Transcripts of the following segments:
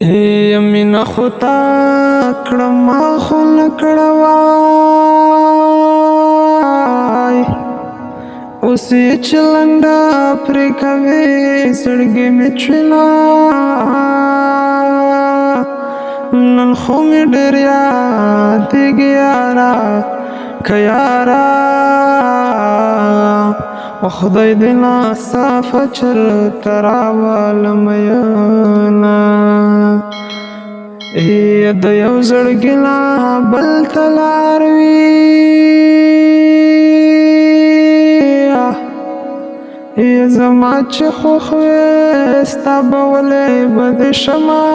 یمین خطا کړم خو نکړوای اوس یې چې لنډه پرې کوي زړګی مې چوینا نن خو مې ډېر یادېږي یاره که یاره و خدای دې ناڅاپه چېرته راولم میینه د یو زړګي نه بل ته لار وي زما چې خوښ وې ستا به ولې بد شمه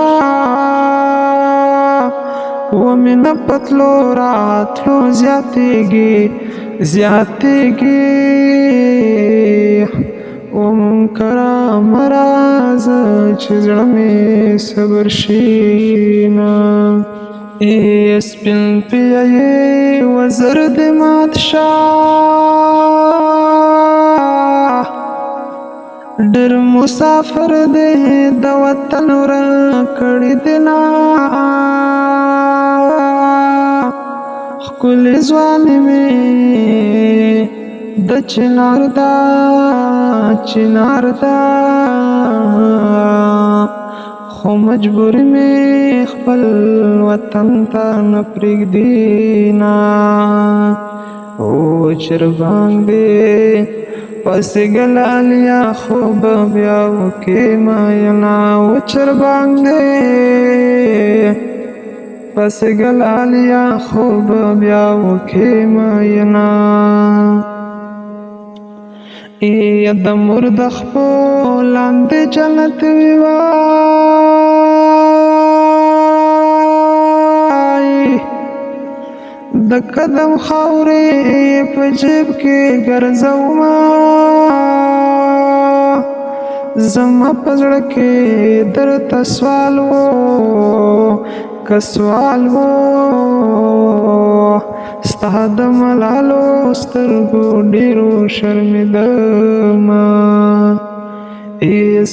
و مینه په تلو راتلو زیاتېږي و منکره مه راځه چې زړه مې صبر شي نه سپین پیایې وزر دې مات شه ډېر مسافر دې د وطن ورک کړي دي نه ښکلې ځواني مې د چنار دا خو مجبور مې خپل وطن ته نه پرېږدي نه او چرګان دې پسې ګلالیا خوب بیا وکې مینا و چرګان دې پسې ګلالیا خوب بیا وکې مینا د مرد خپل لاندې جنت وای د قدم خاورې په جیب کې ګرځومه زما په زړه کې درته سوال و که سوال و ستا د ملالو سترګو ډېرو شرمېدمه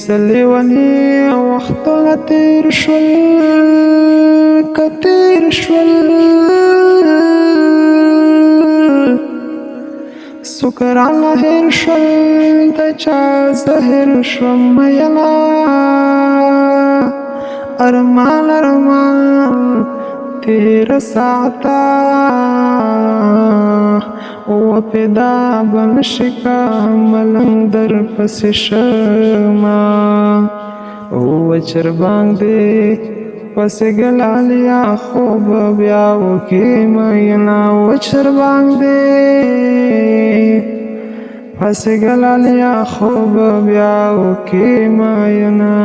څه لیوني وختونه تېر شول که تېر شول څوک رانه هېر شول د چا زه هېر شوم میینه ارمان تیره ساعته و پیدا به نشي که ملنګ در پسې شمه و چربانګ دې پسې ګلالیا خوب بیا وکې مینا و چربانګ دې پسې ګلالیا خوب بیا وکې مینا